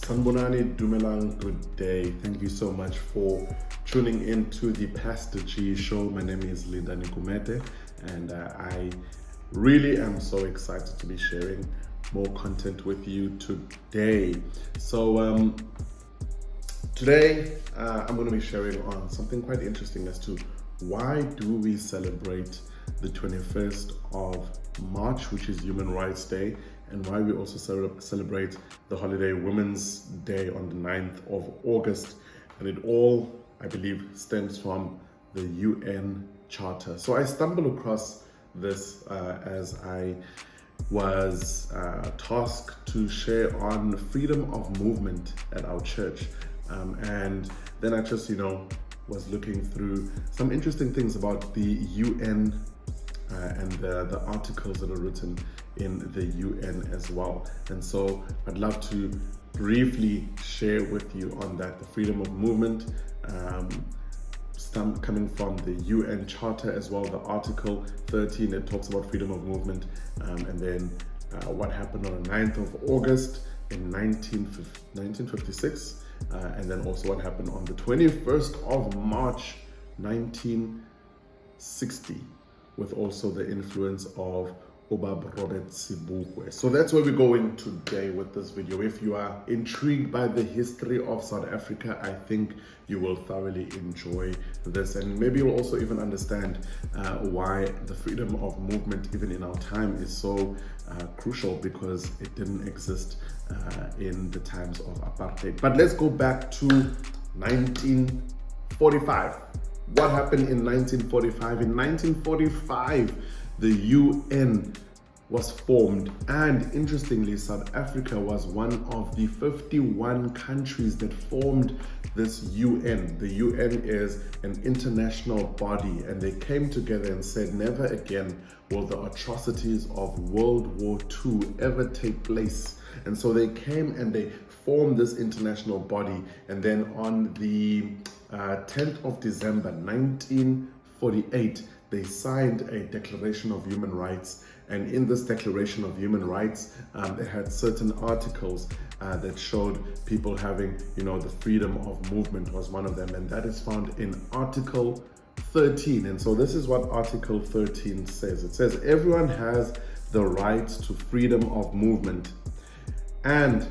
Sanbonani Dumelang, good day. Thank you so much for tuning in to the Pastor G show. My name is Lindani Gumede, and I really am so excited to be sharing more content with you today. So today I'm going to be sharing on something quite interesting as to why do we celebrate the 21st of March, which is Human Rights Day, and why we also celebrate the holiday Women's Day on the 9th of August. And it all, I believe, stems from the UN Charter. So I stumbled across this as I was tasked to share on freedom of movement at our church. And then I just, was looking through some interesting things about the UN and the articles that are written in the UN as well. And so I'd love to briefly share with you on that, the freedom of movement, coming from the UN Charter as well, the Article 13 that talks about freedom of movement, and then what happened on the 9th of August in 1956, and then also what happened on the 21st of March 1960, with also the influence of Robert Sobukwe. So that's where we're going today with this video. If you are intrigued by the history of South Africa, I think you will thoroughly enjoy this, and maybe you'll also even understand why the freedom of movement even in our time is so crucial, because it didn't exist in the times of apartheid. But let's go back to 1945. What happened in 1945? In 1945, the UN was formed, and interestingly, South Africa was one of the 51 countries that formed this UN. The UN is an international body, and they came together and said, never again will the atrocities of World War II ever take place. And so they came and they formed this international body, and then on the 10th of December 1948, they signed a Declaration of Human Rights. And in this Declaration of Human Rights, they had certain articles that showed people having, the freedom of movement was one of them, and that is found in Article 13. And so this is what Article 13 says. It says, everyone has the right to freedom of movement and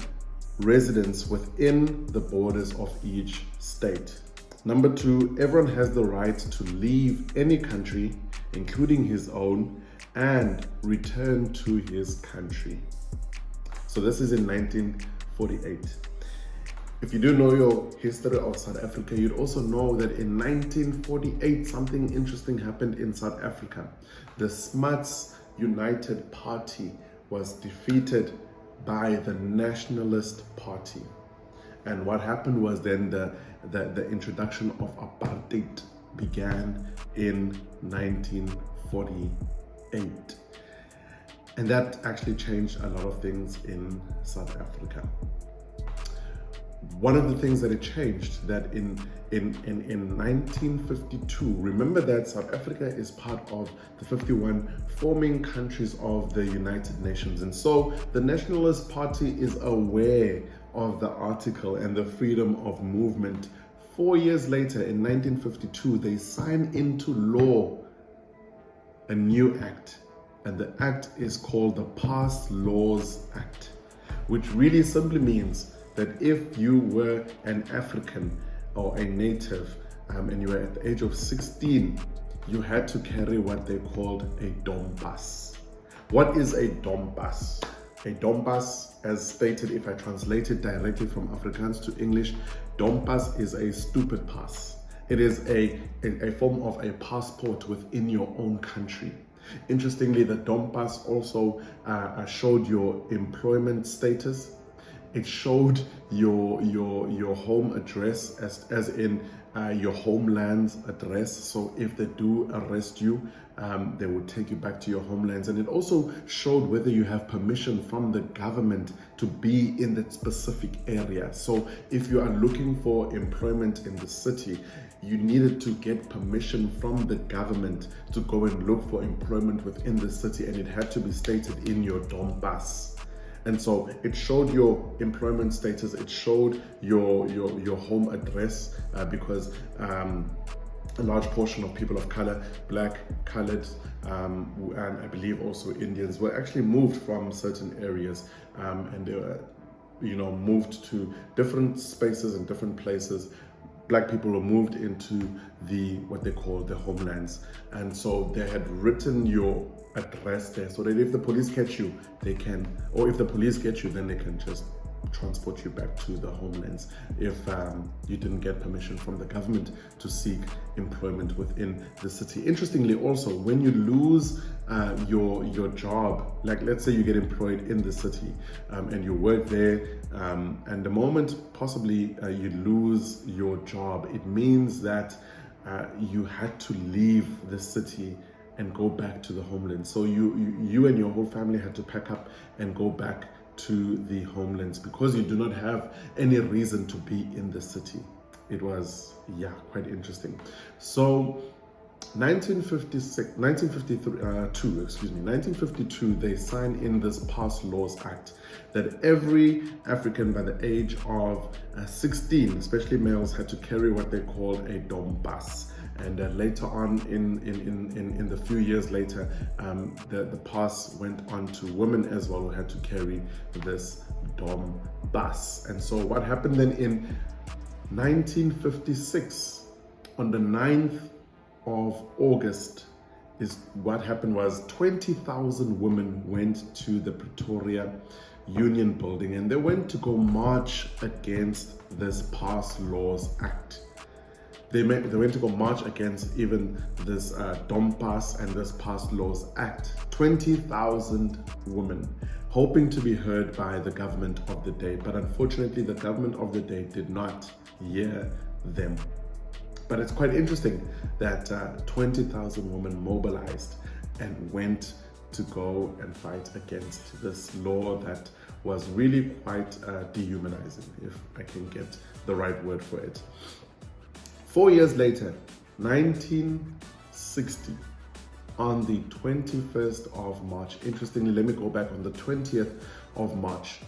residence within the borders of each state. Number 2, everyone has the right to leave any country, including his own, and return to his country. So this is in 1948. If you do know your history of South Africa, you'd also know that in 1948, something interesting happened in South Africa. The Smuts United Party was defeated by the Nationalist Party. And what happened was then the introduction of apartheid began in 1948. And that actually changed a lot of things in South Africa. One of the things that it changed, that in 1952, remember that South Africa is part of the 51 forming countries of the United Nations. And so the Nationalist Party is aware of the article and the freedom of movement. 4 years later, in 1952, they signed into law a new act, and the act is called the Pass Laws Act, which really simply means that if you were an African or a native and you were at the age of 16, you had to carry what they called a Dompass. What is a Dompass? A Dompass, as stated, if I translate it directly from Afrikaans to English, Dompass is a stupid pass. It is a form of a passport within your own country. Interestingly, the Dompass also showed your employment status. It showed your home address, as in your homeland's address. So if they do arrest you, they would take you back to your homelands. And it also showed whether you have permission from the government to be in that specific area. So if you are looking for employment in the city, you needed to get permission from the government to go and look for employment within the city, and it had to be stated in your Dompass. And so it showed your employment status, it showed your home address, because a large portion of people of color, black, colored, and I believe also Indians, were actually moved from certain areas, and they were, moved to different spaces and different places. Black people were moved into what they call the homelands, and so they had written your address there, so that if the police catch you, they can, or if the police get you, then they can just transport you back to the homelands if you didn't get permission from the government to seek employment within the city. Interestingly, also, when you lose your job, like let's say you get employed in the city and you work there, and the moment possibly you lose your job, it means that you had to leave the city and go back to the homeland. So you and your whole family had to pack up and go back to the homelands because you do not have any reason to be in the city. It was, quite interesting. So 1952, they signed in this Pass Laws Act that every African by the age of 16, especially males, had to carry what they call a Dompass. And later on, in the few years later, the pass went on to women as well, who had to carry this Dompass. And so what happened then in 1956, on the 9th of August, is what happened was 20,000 women went to the Pretoria Union building, and they went to go march against this Pass Laws Act. They went to go march against even this Dompass and this Pass Laws Act. 20,000 women, hoping to be heard by the government of the day. But unfortunately, the government of the day did not hear them. But it's quite interesting that 20,000 women mobilized and went to go and fight against this law that was really quite dehumanizing, if I can get the right word for it. 4 years later, 1960, on the 21st of March, interestingly, let me go back, on the 20th of March,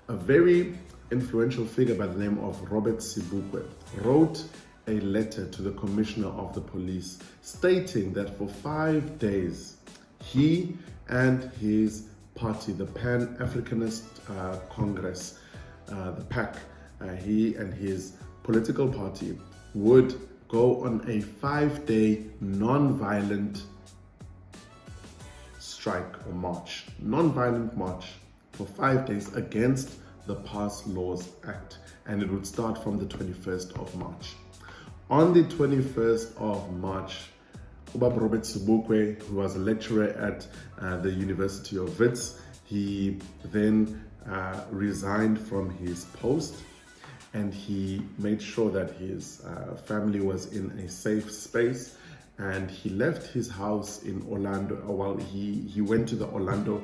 a very influential figure by the name of Robert Sobukwe wrote a letter to the commissioner of the police stating that for 5 days, he and his party, the Pan-Africanist Congress, the PAC, he and his political party would go on a 5-day non-violent strike or march, non-violent march for 5 days against the Pass Laws Act, and it would start from the 21st of March. On the 21st of March, Ubaba Robert Sobukwe, who was a lecturer at the University of Wits, he then resigned from his post, and he made sure that his family was in a safe space, and he left his house in Orlando. Well, he went to the Orlando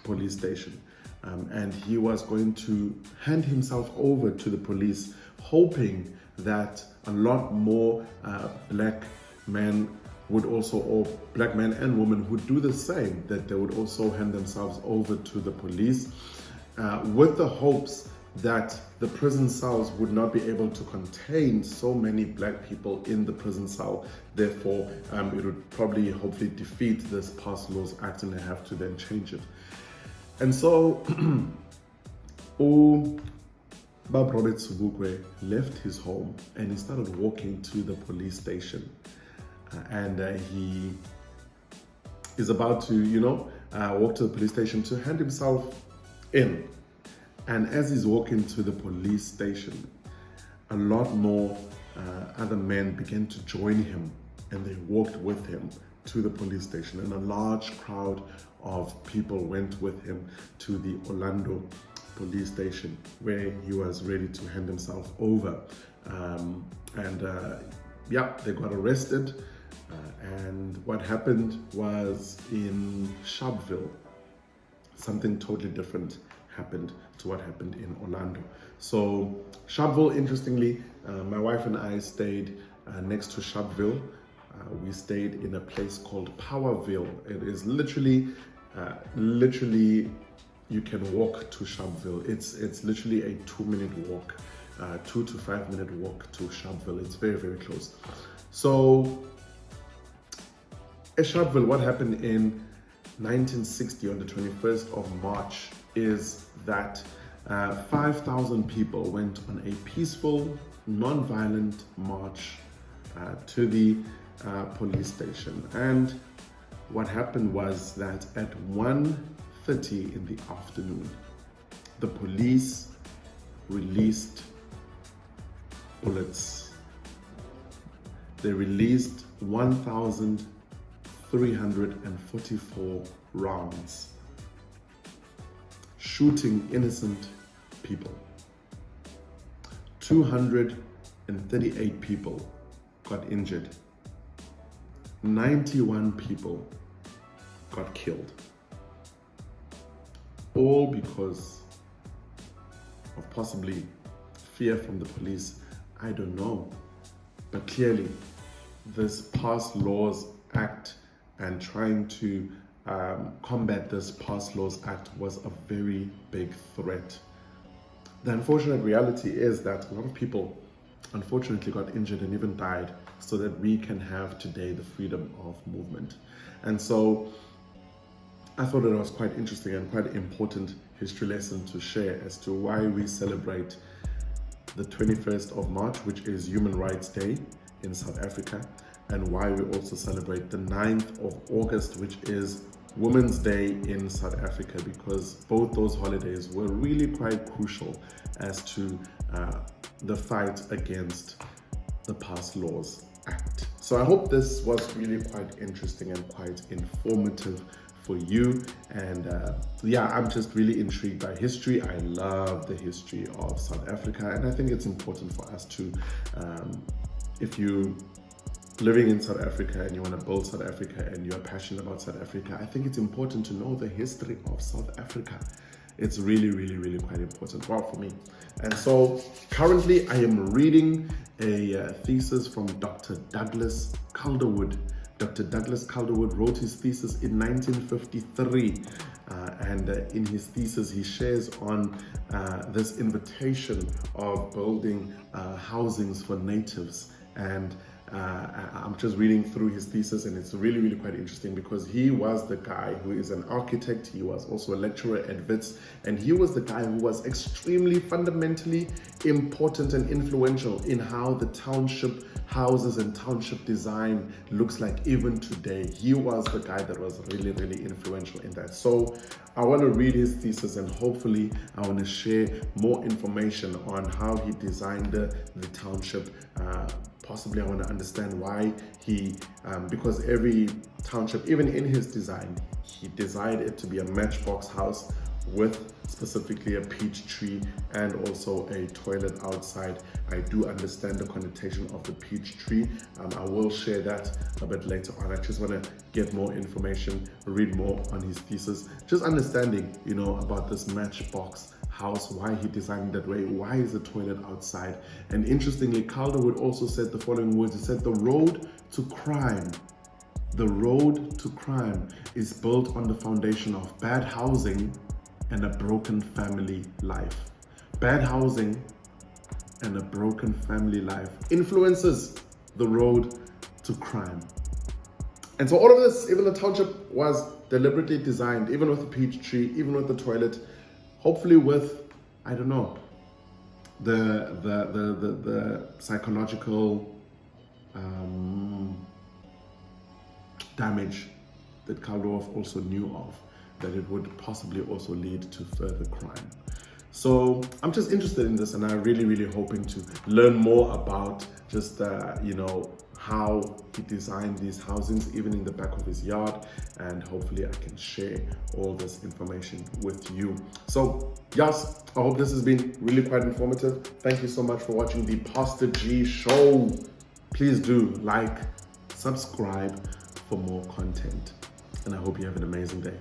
police station, and he was going to hand himself over to the police, hoping that a lot more black men would also, or black men and women would do the same, that they would also hand themselves over to the police, with the hopes that the prison cells would not be able to contain so many black people in the prison cell. Therefore, it would probably, hopefully, defeat this Pass Laws Act, and they have to then change it. And so, Bab Robert Sobukwe left his home and he started walking to the police station. And he is about to, walk to the police station to hand himself in. And as he's walking to the police station, a lot more other men began to join him, and they walked with him to the police station. And a large crowd of people went with him to the Orlando police station, where he was ready to hand himself over. They got arrested. And what happened was, in Sharpeville, something totally different happened to what happened in Orlando. So Sharpeville, interestingly, my wife and I stayed next to Sharpeville. We stayed in a place called Powerville. It is literally you can walk to Sharpeville. It's literally a 2-minute walk, 2 to 5 minute walk to Sharpeville. It's very, very close. So at Sharpeville, what happened in 1960 on the 21st of March is that 5,000 people went on a peaceful, non-violent march to the police station. And what happened was that at 1:30 in the afternoon, the police released bullets. They released 1,344 rounds, shooting innocent people. 238 people got injured. 91 people got killed. All because of possibly fear from the police. I don't know. But clearly, this Pass Laws Act and trying to combat this Pass Laws Act was a very big threat. The unfortunate reality is that a lot of people unfortunately got injured and even died so that we can have today the freedom of movement. And so I thought it was quite interesting and quite important history lesson to share as to why we celebrate the 21st of March, which is Human Rights Day in South Africa, and why we also celebrate the 9th of August, which is Women's Day in South Africa, because both those holidays were really quite crucial as to the fight against the Pass Laws Act. So I hope this was really quite interesting and quite informative for you. And yeah, I'm just really intrigued by history. I love the history of South Africa, and I think it's important for us to, if you living in South Africa and you want to build South Africa and you're passionate about South Africa, I think it's important to know the history of South Africa. It's really, really, really quite important. Wow, for me. And so currently I am reading a thesis from Dr. Douglas Calderwood. Dr. Douglas Calderwood wrote his thesis in 1953. And in his thesis, he shares on this invitation of building housings for natives. And I'm just reading through his thesis, and it's really, really quite interesting because he was the guy who is an architect. He was also a lecturer at WITS, and he was the guy who was extremely fundamentally important and influential in how the township houses and township design looks like even today. He was the guy that was really, really influential in that. So I want to read his thesis, and hopefully I want to share more information on how he designed the township. Possibly I want to understand why he, because every township, even in his design, he designed it to be a matchbox house with specifically a peach tree and also a toilet outside. I do understand the connotation of the peach tree. I will share that a bit later on. I just want to get more information, read more on his thesis, just understanding, you know, about this matchbox house, why he designed that way, why is the toilet outside. And interestingly, Calderwood also said the following words. He said, the road to crime is built on the foundation of bad housing and a broken family life. Bad housing and a broken family life influences the road to crime. And so all of this, even the township was deliberately designed, even with the peach tree, even with the toilet, hopefully with, I don't know, the psychological damage that Calderwood also knew of, that it would possibly also lead to further crime. So I'm just interested in this, and I'm really, really hoping to learn more about just, you know, how he designed these housings, even in the back of his yard, and hopefully I can share all this information with you. So yes, I hope this has been really quite informative. Thank you so much for watching the Pastor G Show. Please do like, subscribe for more content, and I hope you have an amazing day.